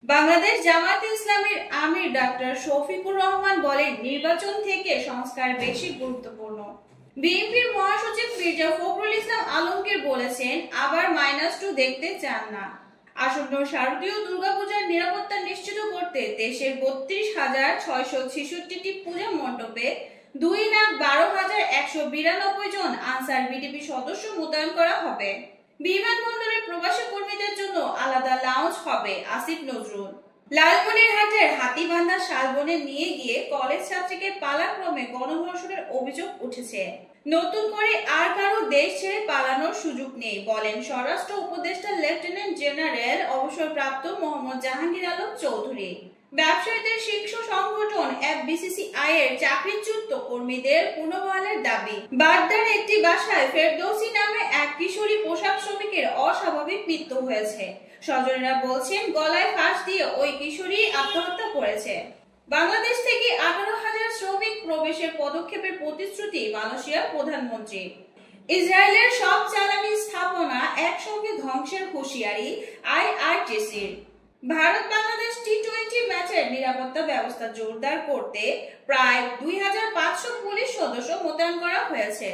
বাংলাদেশ জামায়াতে ইসলামীর আমির ডাক্তার শফিকুর রহমান বলেন, নির্বাচন থেকে সংস্কার বেশি গুরুত্বপূর্ণ। বিএনপির মহাসচিব মির্জা ফখরুল ইসলাম আলমগীর বলেছেন, আবার -2 দেখতে চান না। আসন্ন শারদীয় দুর্গাপূজার নিরাপত্তা নিশ্চিত করতে দেশের 32,666টি পূজা মণ্ডপে 2,12,192 জন আনসার বিডিপি সদস্য মোতায়েন করা হবে। বিমানবন্দরের প্রবাসী কর্মীদের জন্য আলাদা লাউঞ্জ হবে। আসিফ নজরুল। লালমনিরহাটের হাতীবান্ধা শালবনে নিয়ে গিয়ে কলেজ ছাত্রীকে পালাক্রমে গণধর্ষণের অভিযোগ উঠেছে। নতুন করে আর কারো দেশ ছেড়ে পালানোর সুযোগ নেই বলেন স্বরাষ্ট্র উপদেষ্টা লেফটেন্যান্ট জেনারেল অবসরপ্রাপ্ত মোহাম্মদ জাহাঙ্গীর আলম চৌধুরী। ব্যবসায়ীদের শীর্ষ সংগঠন এফবিসিসিআই এর চাকরিচ্যুত কর্মীদের পুনর্বহালের দাবি। বাড্ডার একটি বাসায় ফেরদৌসী নামে এক কিশোরী পোশাক শ্রমিকের অস্বাভাবিক মৃত্যু হয়েছে। স্বজনেরা বলছেন, গলায় ফাঁস দিয়ে ওই কিশোরী আত্মহত্যা করেছে। বাংলাদেশ থেকে 18,000 শ্রমিক প্রবেশের পদক্ষেপের প্রতিশ্রুতি মালয়েশিয়ার প্রধানমন্ত্রী। ইসরায়েলের সব জ্বালানি স্থাপনা একসঙ্গে ধ্বংসের হুঁশিয়ারি আইআরটিসির। ভারত বাংলাদেশ টি-20 ম্যাচের নিরাপত্তা ব্যবস্থা জোরদার করতে প্রায় 2,500 পুলিশ সদস্য মোতায়েন করা হয়েছে।